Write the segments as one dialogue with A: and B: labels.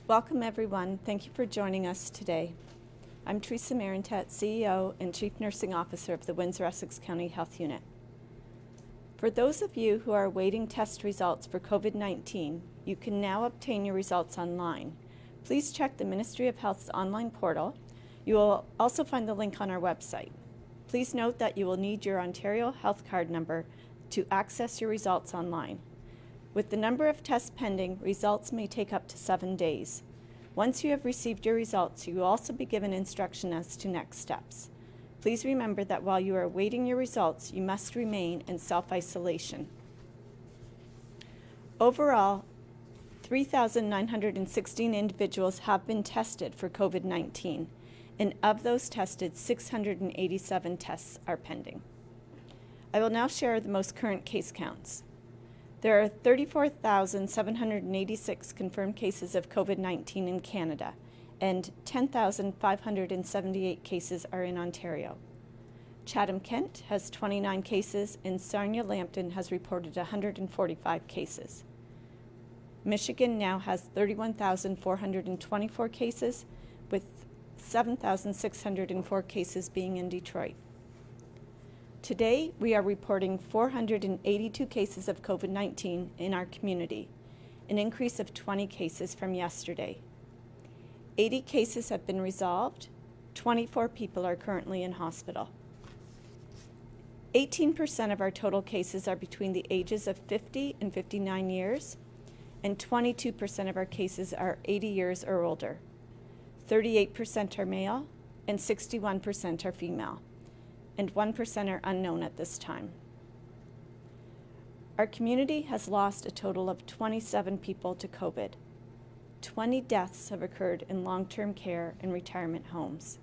A: Welcome everyone. Thank you for joining us today. I'm Theresa Marentette, CEO and Chief Nursing Officer of the Windsor-Essex County Health Unit. For those of you who are awaiting test results for COVID-19, you can now obtain your results online. Please check the Ministry of Health's online portal. You will also find the link on our website. Please note that you will need your Ontario Health Card number to access your results online. With the number of tests pending, results may take up to 7 days. Once you have received your results, you will also be given instruction as to next steps. Please remember that while you are awaiting your results, you must remain in self-isolation. Overall, 3,916 individuals have been tested for COVID-19, and of those tested, 687 tests are pending. I will now share the most current case counts. There are 34,786 confirmed cases of COVID-19 in Canada, and 10,578 cases are in Ontario. Chatham-Kent has 29 cases, and Sarnia-Lambton has reported 145 cases. Michigan now has 31,424 cases, with 7,604 cases being in Detroit. Today, we are reporting 482 cases of COVID-19 in our community, an increase of 20 cases from yesterday. 80 cases have been resolved. 24 people are currently in hospital. 18% of our total cases are between the ages of 50 and 59 years, and 22% of our cases are 80 years or older. 38% are male, and 61% are female, and 1% are unknown at this time. Our community has lost a total of 27 people to COVID. 20 deaths have occurred in long-term care and retirement homes.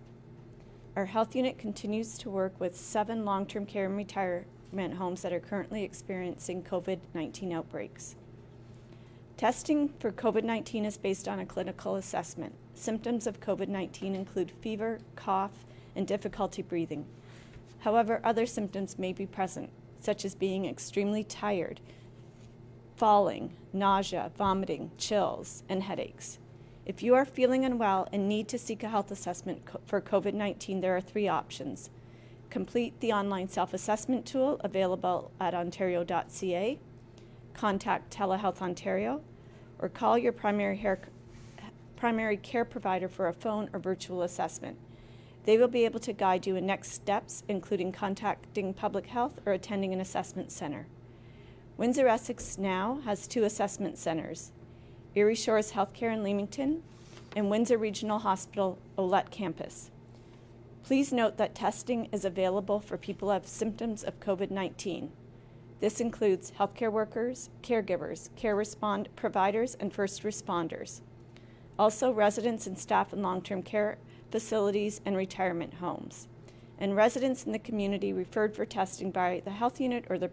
A: Our health unit continues to work with 7 long-term care and retirement homes that are currently experiencing COVID-19 outbreaks. Testing for COVID-19 is based on a clinical assessment. Symptoms of COVID-19 include fever, cough, and difficulty breathing. However, other symptoms may be present, such as being extremely tired, falling, nausea, vomiting, chills, and headaches. If you are feeling unwell and need to seek a health assessment for COVID-19, there are 3 options. Complete the online self-assessment tool available at ontario.ca, contact Telehealth Ontario, or call your primary care provider for a phone or virtual assessment. They will be able to guide you in next steps, including contacting public health or attending an assessment center. Windsor-Essex now has 2 assessment centers, Erie Shores Healthcare in Leamington and Windsor Regional Hospital Olette Campus. Please note that testing is available for people who have symptoms of COVID-19. This includes healthcare workers, caregivers, providers, and first responders. Also, residents and staff in long-term care facilities and retirement homes, and residents in the community referred for testing by the health unit or the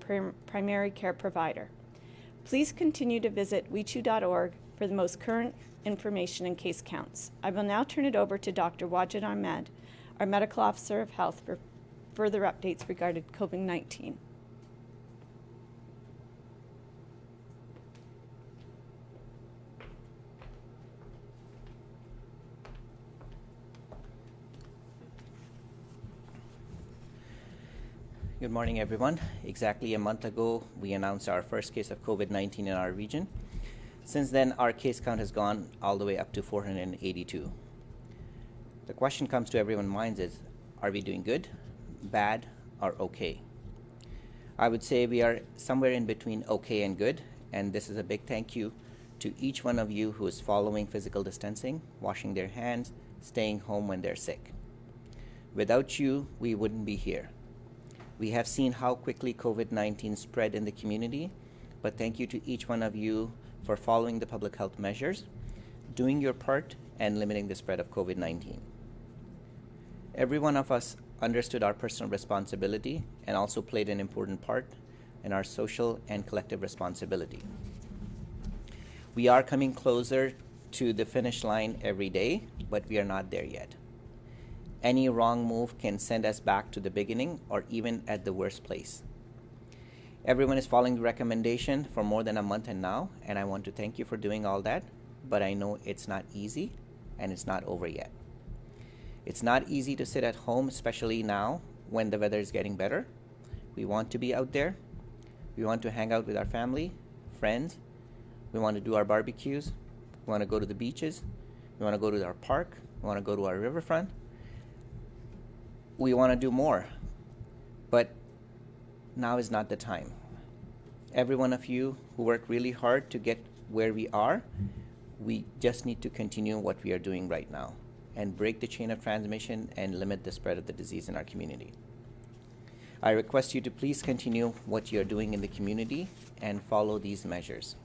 A: primary care provider. Please continue to visit wechu.org for the most current information and case counts. I will now turn it over to Dr. Wajid Ahmed, our Medical Officer of Health, for further updates regarding COVID-19.
B: Good morning, everyone. Exactly a month ago, we announced our first case of COVID-19 in our region. Since then, our case count has gone all the way up to 482. The question comes to everyone's minds is, are we doing good, bad, or okay? I would say we are somewhere in between okay and good, and this is a big thank you to each one of you who is following physical distancing, washing their hands, staying home when they're sick. Without you, we wouldn't be here. We have seen how quickly COVID-19 spread in the community, but thank you to each one of you for following the public health measures, doing your part, and limiting the spread of COVID-19. Every one of us understood our personal responsibility and also played an important part in our social and collective responsibility. We are coming closer to the finish line every day, but we are not there yet. Any wrong move can send us back to the beginning or even at the worst place. Everyone is following the recommendation for more than a month and now, and I want to thank you for doing all that. but I know it's not easy and it's not over yet. It's not easy to sit at home, especially now when the weather is getting better. We want to be out there. We want to hang out with our family, friends. We want to do our barbecues. We want to go to the beaches. We want to go to our park. We want to go to our riverfront. We want to do more. But now is not the time. Every one of you who worked really hard to get where we are, we just need to continue what we are doing right now and break the chain of transmission and limit the spread of the disease in our community. I request you to please continue what you are doing in the community and follow these measures.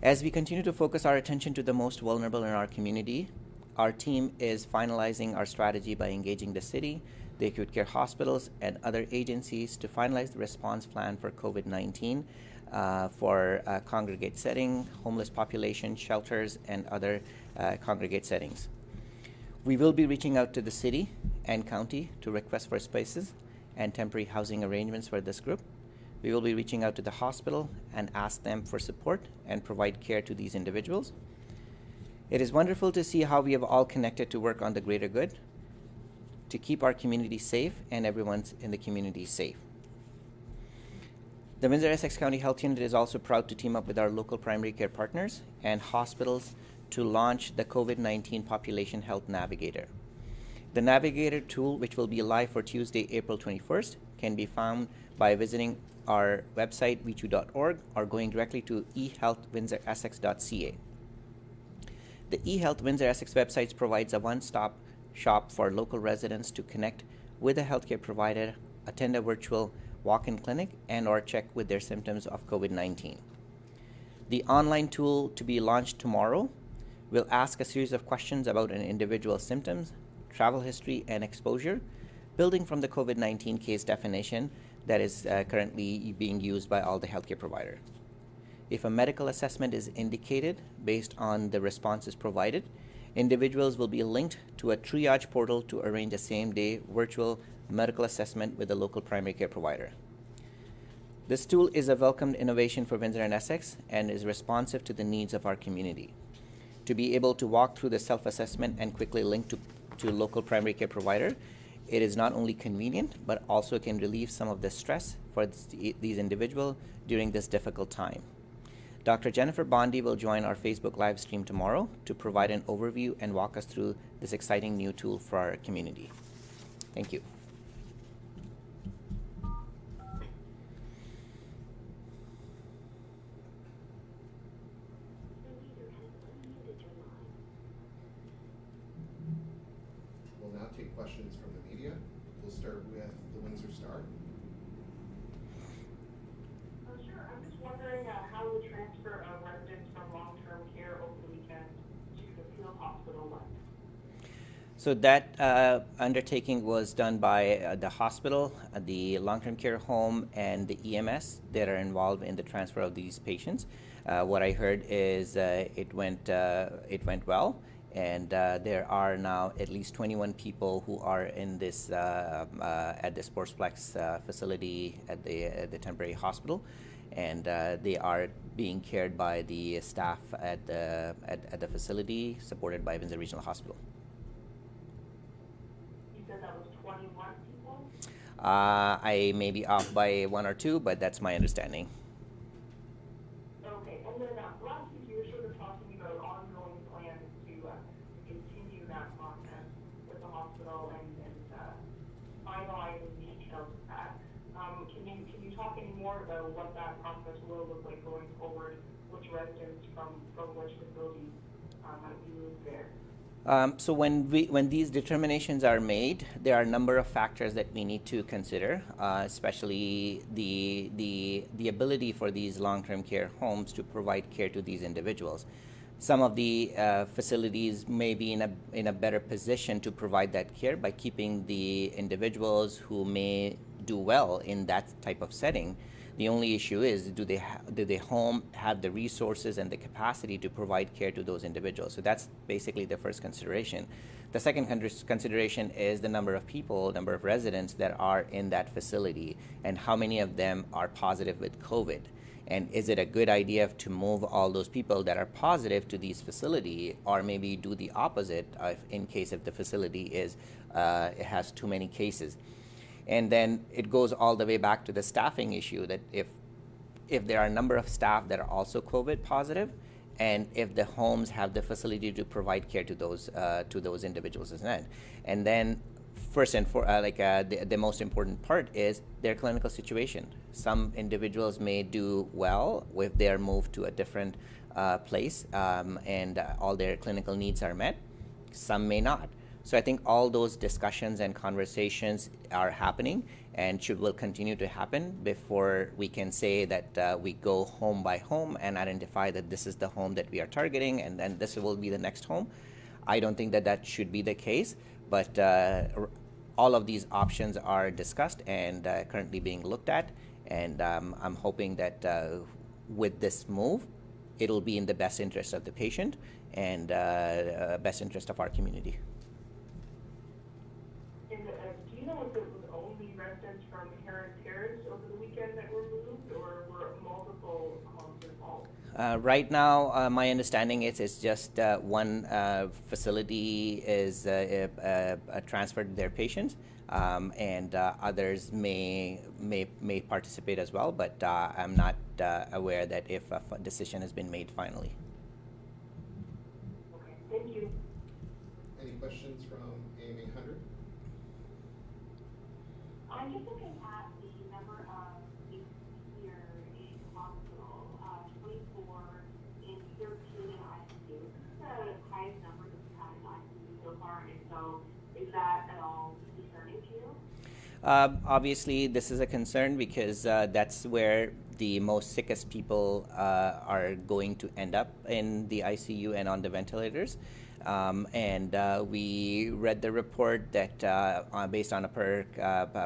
B: As we continue to focus our attention to the most vulnerable in our community, our team is finalizing our strategy by engaging the city, the acute care hospitals, and other agencies to finalize the response plan for COVID-19 for congregate setting, homeless population, shelters, and other congregate settings. We will be reaching out to the city and county to request for spaces and temporary housing arrangements for this group. We will be reaching out to the hospital and ask them for support and provide care to these individuals. It is wonderful to see how we have all connected to work on the greater good, to keep our community safe and everyone in the community safe. The Windsor-Essex County Health Unit is also proud to team up with our local primary care partners and hospitals to launch the COVID-19 Population Health Navigator. The Navigator tool, which will be live for Tuesday, April 21st, can be found by visiting our website, v2.org, or going directly to ehealthwindsoressex.ca. The eHealth Windsor-Essex website provides a one-stop shop for local residents to connect with a healthcare provider, attend a virtual walk-in clinic, and or check with their symptoms of COVID-19. The online tool to be launched tomorrow will ask a series of questions about an individual's symptoms, travel history, and exposure, building from the COVID-19 case definition that is currently being used by all the healthcare providers. If a medical assessment is indicated based on the responses provided, individuals will be linked to a triage portal to arrange a same-day virtual medical assessment with a local primary care provider. This tool is a welcomed innovation for Windsor and Essex and is responsive to the needs of our community. To be able to walk through the self-assessment and quickly link to local primary care provider, it is not only convenient, but also can relieve some of the stress for these individuals during this difficult time. Dr. Jennifer Bondi will join our Facebook live stream tomorrow to provide an overview and walk us through this exciting new tool for our community. Thank you.
C: We'll now take questions from the media. We'll start with the Windsor Star.
D: Sure. I'm just wondering how the transfer of residents from long-term care over the weekend to the field hospital went.
B: So that undertaking was done by the hospital, the long-term care home, and the EMS that are involved in the transfer of these patients. What I heard is it went well, and there are now at least 21 people who are in this at the Sportsplex facility at the temporary hospital, and they are being cared by the staff at the facility, supported by Windsor Regional Hospital.
D: You said that was 21 people?
B: I may be off by one or two, but that's my understanding.
D: Okay, and then last week you were sort of talking about ongoing plans to continue that process with the hospital and finalizing details of that. Can you talk any more about what that process will look like going forward, which residents from which facilities might be moved there?
B: So when these determinations are made, there are a number of factors that we need to consider, especially the ability for these long-term care homes to provide care to these individuals. Some of the facilities may be in a better position to provide that care by keeping the individuals who may do well in that type of setting. The only issue is, do the home have the resources and the capacity to provide care to those individuals? So that's basically the first consideration. The second consideration is the number of people, number of residents that are in that facility, and how many of them are positive with COVID. And is it a good idea to move all those people that are positive to these facility, or maybe do the opposite in case if the facility is it has too many cases? And then it goes all the way back to the staffing issue, that if there are a number of staff that are also COVID positive, and if the homes have the facility to provide care to those individuals as well. And then first and the most important part is their clinical situation. Some individuals may do well if they are moved to a different place and all their clinical needs are met. Some may not. So I think all those discussions and conversations are happening and will continue to happen before we can say that we go home by home and identify that this is the home that we are targeting and then this will be the next home. I don't think that that should be the case, but all of these options are discussed and currently being looked at, and I'm hoping that with this move, it'll be in the best interest of the patient and best interest of our community.
D: And do you know if it was only residents from Marentette over the weekend that were moved, or were multiple homes involved?
B: Right now, my understanding is it's just one facility is transferred their patients, and others may participate as well. But I'm not aware that if a decision has been made finally.
D: Okay, thank you.
C: Any questions from Amy 100?
E: I'm just looking at the number of cases here in hospital, 24 in 13 in ICU. This is the highest number that we've had in ICU so far, and so is that at all concerning to you?
B: Obviously, this is a concern because that's where the most sickest people are going to end up in the ICU and on the ventilators. And we read the report that based on a per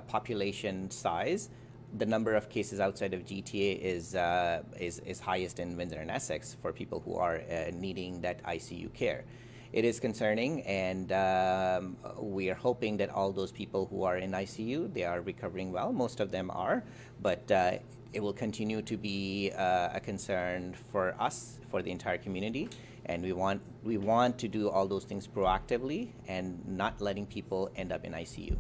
B: population size, the number of cases outside of GTA is highest in Windsor-Essex for people who are needing that ICU care. It is concerning, and we are hoping that all those people who are in ICU, they are recovering well. Most of them are, but it will continue to be a concern for us, for the entire community. And we want to do all those things proactively and not letting people end up in ICU.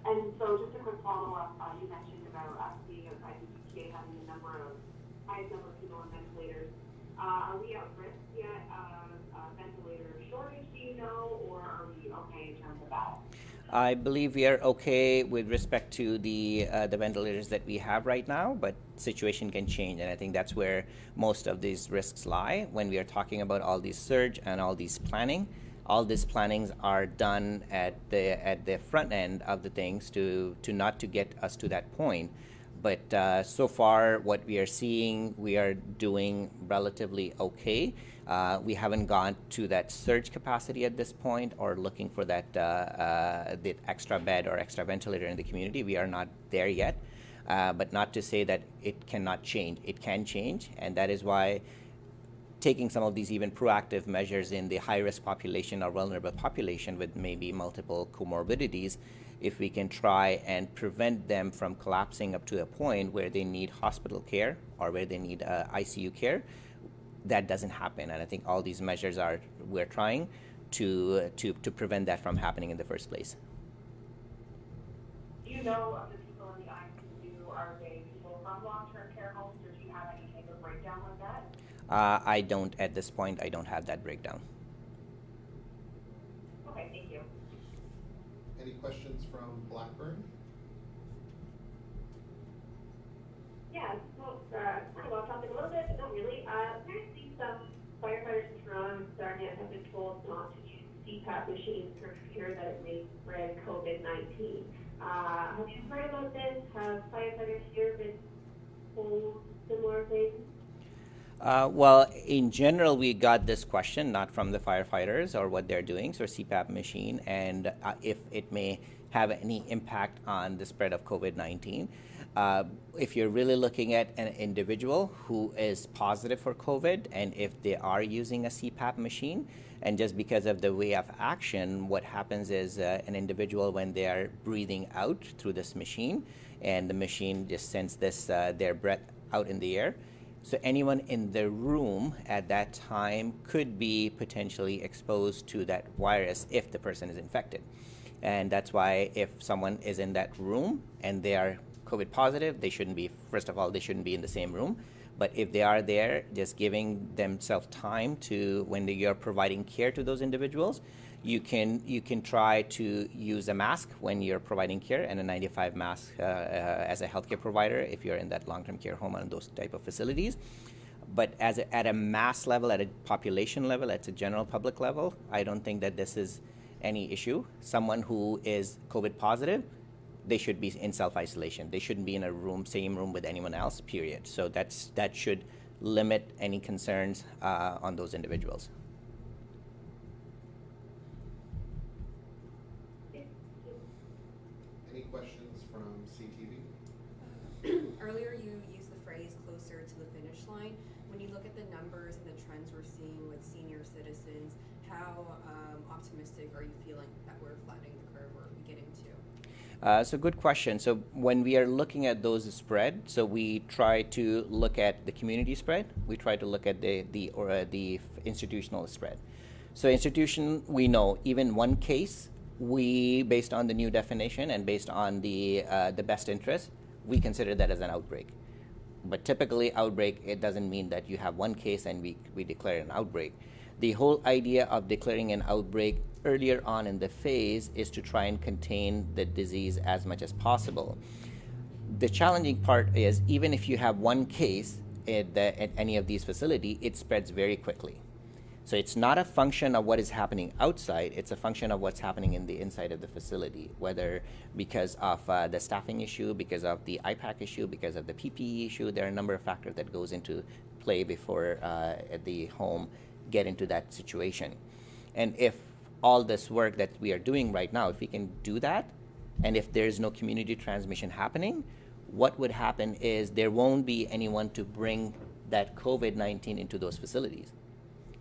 E: And so just a quick follow-up, you mentioned about us being outside the GTA having the highest number of people on ventilators. Are we at risk yet of ventilator shortage, do you know, or are we okay in terms of that?
B: I believe we are okay with respect to the ventilators that we have right now, but situation can change, and I think that's where most of these risks lie when we are talking about all these surge and all these planning. All these plannings are done at the front end of the things to not to get us to that point. But so far, what we are seeing, we are doing relatively okay. We haven't gone to that surge capacity at this point or looking for that the extra bed or extra ventilator in the community. We are not there yet, but not to say that it cannot change. It can change, and that is why taking some of these even proactive measures in the high-risk population or vulnerable population with maybe multiple comorbidities, if we can try and prevent them from collapsing up to a point where they need hospital care or where they need ICU care, that doesn't happen. And I think all these measures we're trying to prevent that from happening in the first place.
E: Do you know of the people in the ICU, are they people from long-term care homes, or do you have any type of breakdown like that?
B: I don't, at this point, I don't have that breakdown.
E: Okay, thank you.
C: Any questions from Blackburn?
E: Yeah, well, kind of off topic a little bit, but not really. Apparently some firefighters in Toronto and Sarnia have been told not to use CPAP machines for fear that it may spread COVID-19. Have you heard about this? Have firefighters here been told similar things?
B: Well, in general, we got this question not from the firefighters or what they're doing, so CPAP machine, and if it may have any impact on the spread of COVID-19. If you're really looking at an individual who is positive for COVID, and if they are using a CPAP machine, and just because of the way of action, what happens is an individual, when they are breathing out through this machine, and the machine just sends their breath out in the air. So anyone in the room at that time could be potentially exposed to that virus if the person is infected. And that's why if someone is in that room and they are COVID positive, they shouldn't be, first of all, they shouldn't be in the same room. But if they are there, just giving themselves time to, when you're providing care to those individuals, you can try to use a mask when you're providing care, and a 95 mask as a healthcare provider if you're in that long-term care home and those type of facilities. But at a mass level, at a population level, at a general public level, I don't think that this is any issue. Someone who is COVID positive, they should be in self-isolation. They shouldn't be in a same room with anyone else, period. So that should limit any concerns on those individuals.
C: Any questions from CTV?
F: Earlier you used the phrase closer to the finish line. When you look at the numbers and the trends we're seeing with senior citizens, how optimistic are you feeling that we're flattening the curve or beginning to?
B: So good question. So when we are looking at those spread, so we try to look at the community spread. We try to look at the institutional spread. So institution, we know even one case, we, based on the new definition and based on the best interest, we consider that as an outbreak. But typically outbreak, it doesn't mean that you have one case and we declare an outbreak. The whole idea of declaring an outbreak earlier on in the phase is to try and contain the disease as much as possible. The challenging part is, even if you have one case at any of these facilities, it spreads very quickly. So it's not a function of what is happening outside, it's a function of what's happening in the inside of the facility, whether because of the staffing issue, because of the IPAC issue, because of the PPE issue. There are a number of factors that goes into play before the home get into that situation. And if all this work that we are doing right now, if we can do that, and if there's no community transmission happening, what would happen is there won't be anyone to bring that COVID-19 into those facilities.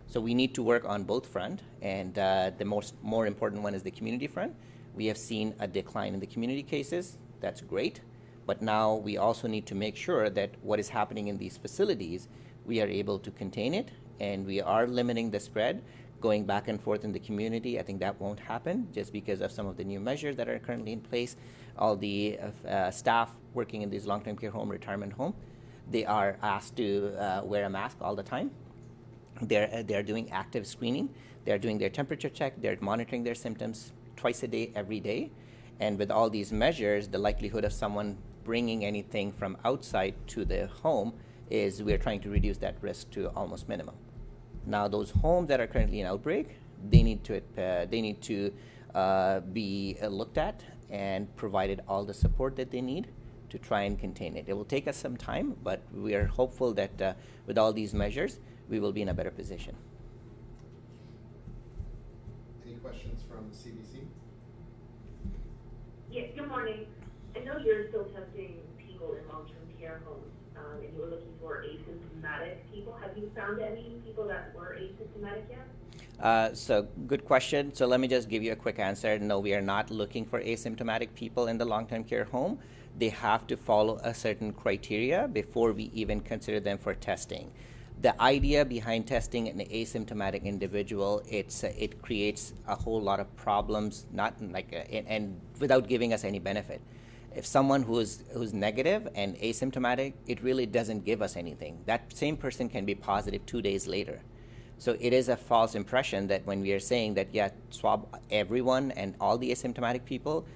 B: So we need to work on both front, and the more important one is the community front. We have seen a decline in the community cases. That's great. But now we also need to make sure that what is happening in these facilities, we are able to contain it, and we are limiting the spread. Going back and forth in the community, I think that won't happen just because of some of the new measures that are currently in place. All the staff working in these long-term care home, retirement home, they are asked to wear a mask all the time. They're doing active screening. They're doing their temperature check. They're monitoring their symptoms twice a day, every day. And with all these measures, the likelihood of someone bringing anything from outside to the home is, we're trying to reduce that risk to almost minimum. Now, those homes that are currently in outbreak, they need to be looked at and provided all the support that they need to try and contain it. It will take us some time, but we are hopeful that with all these measures, we will be in a better position.
C: Any questions from CBC?
E: Yes, good morning. I know you're still testing people in long-term care homes, and you were looking for asymptomatic people. Have you found any people that were asymptomatic yet?
B: So good question. So let me just give you a quick answer. No, we are not looking for asymptomatic people in the long-term care home. They have to follow a certain criteria before we even consider them for testing. The idea behind testing an asymptomatic individual, it creates a whole lot of problems, and without giving us any benefit. If someone who's negative and asymptomatic, it really doesn't give us anything. That same person can be positive 2 days later. So it is a false impression that when we are saying that, yeah, swab everyone and all the asymptomatic people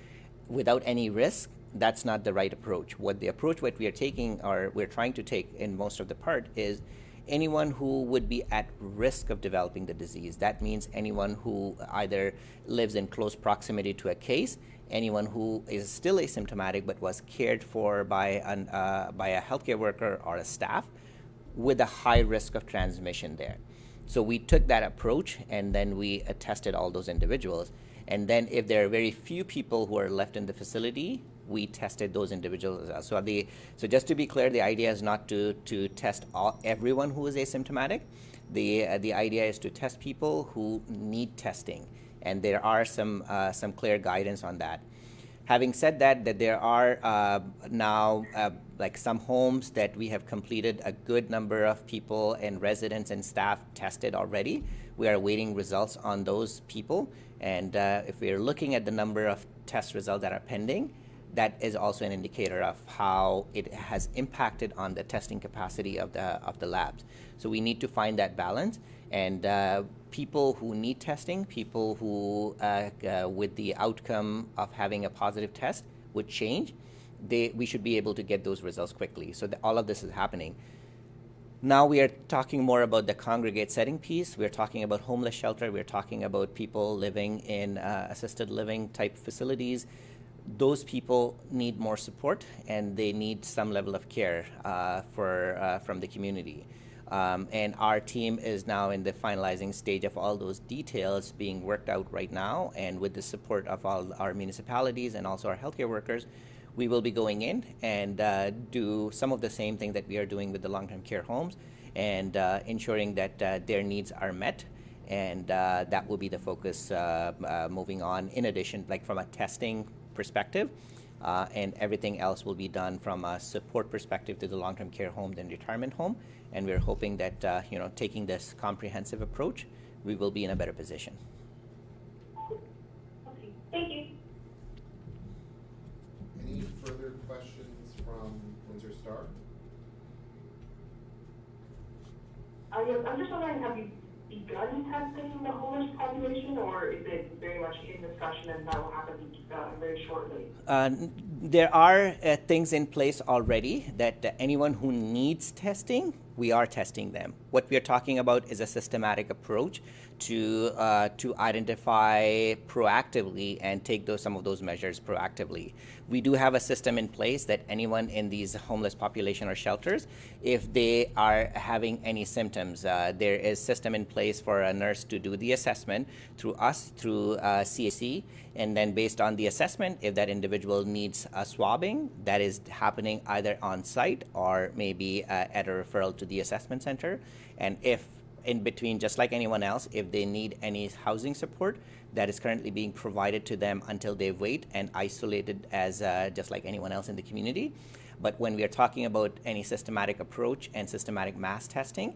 B: without any risk, that's not the right approach. What we are taking, or we're trying to take in most of the part, is anyone who would be at risk of developing the disease. That means anyone who either lives in close proximity to a case, anyone who is still asymptomatic but was cared for by a healthcare worker or a staff with a high risk of transmission there. So we took that approach, and then we tested all those individuals. And then if there are very few people who are left in the facility, we tested those individuals as well. So just to be clear, the idea is not to test everyone who is asymptomatic. The idea is to test people who need testing, and there are some clear guidance on that. Having said that there are now like some homes that we have completed a good number of people and residents and staff tested already. We are awaiting results on those people, and if we are looking at the number of test results that are pending, that is also an indicator of how it has impacted on the testing capacity of the labs. So we need to find that balance, and people who need testing, people who with the outcome of having a positive test would change, we should be able to get those results quickly. So all of this is happening. Now we are talking more about the congregate setting piece. We're talking about homeless shelter. We're talking about people living in assisted living type facilities. Those people need more support, and they need some level of care from the community. And our team is now in the finalizing stage of all those details being worked out right now, and with the support of all our municipalities and also our healthcare workers, we will be going in and do some of the same thing that we are doing with the long-term care homes, and ensuring that their needs are met. And that will be the focus moving on, in addition, like from a testing perspective, and everything else will be done from a support perspective to the long-term care home and retirement home. And we're hoping that taking this comprehensive approach, we will be in a better position.
E: Okay, thank you.
C: Any further questions from Windsor Star?
D: Yes, I'm just wondering, have you begun testing the homeless population, or is it very much in discussion and that will happen very shortly?
B: There are things in place already that anyone who needs testing, we are testing them. What we are talking about is a systematic approach to identify proactively and take some of those measures proactively. We do have a system in place that anyone in these homeless population or shelters, if they are having any symptoms, there is system in place for a nurse to do the assessment through us, through CAC, and then based on the assessment, if that individual needs a swabbing, that is happening either on site or maybe at a referral to the assessment center. And if in between, just like anyone else, if they need any housing support, that is currently being provided to them until they wait and isolated as just like anyone else in the community. But when we are talking about any systematic approach and systematic mass testing,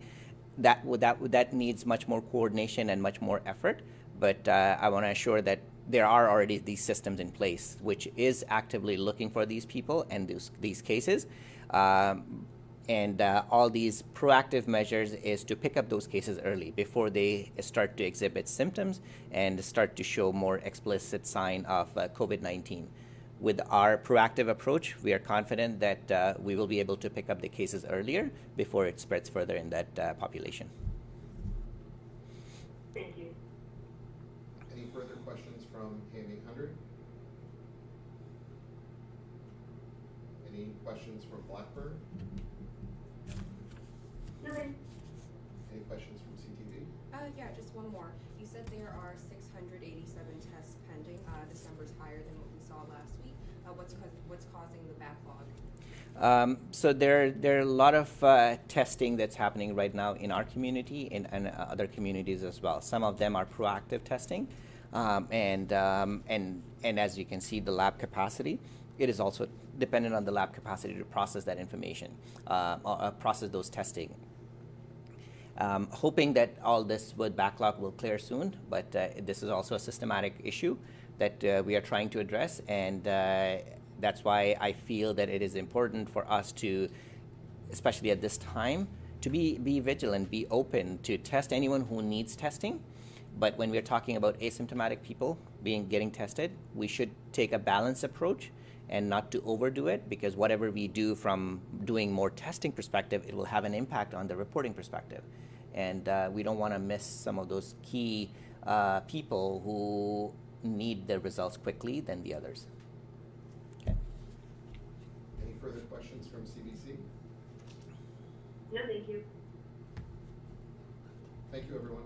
B: that needs much more coordination and much more effort. But I want to assure that there are already these systems in place, which is actively looking for these people and these cases. And all these proactive measures is to pick up those cases early before they start to exhibit symptoms and start to show more explicit sign of COVID-19. With our proactive approach, we are confident that we will be able to pick up the cases earlier before it spreads further in that population.
D: Thank you.
C: Any further questions from AM 800? Any questions from Blackburn?
E: Okay.
C: Any questions from CTV?
F: Yeah, just one more. You said there are 687 tests pending. This number is higher than what we saw last week. What's causing the backlog?
B: So there are a lot of testing that's happening right now in our community and other communities as well. Some of them are proactive testing, and as you can see, the lab capacity. It is also dependent on the lab capacity to process that information, process those testing. Hoping that all this backlog will clear soon, but this is also a systematic issue that we are trying to address, and that's why I feel that it is important for us to, especially at this time, to be vigilant, be open to test anyone who needs testing. But when we're talking about asymptomatic people getting tested, we should take a balanced approach and not to overdo it, because whatever we do from doing more testing perspective, it will have an impact on the reporting perspective. And we don't want to miss some of those key people who need the results quickly than the others. Okay.
C: Any further questions from CBC?
E: No, thank you.
C: Thank you, everyone.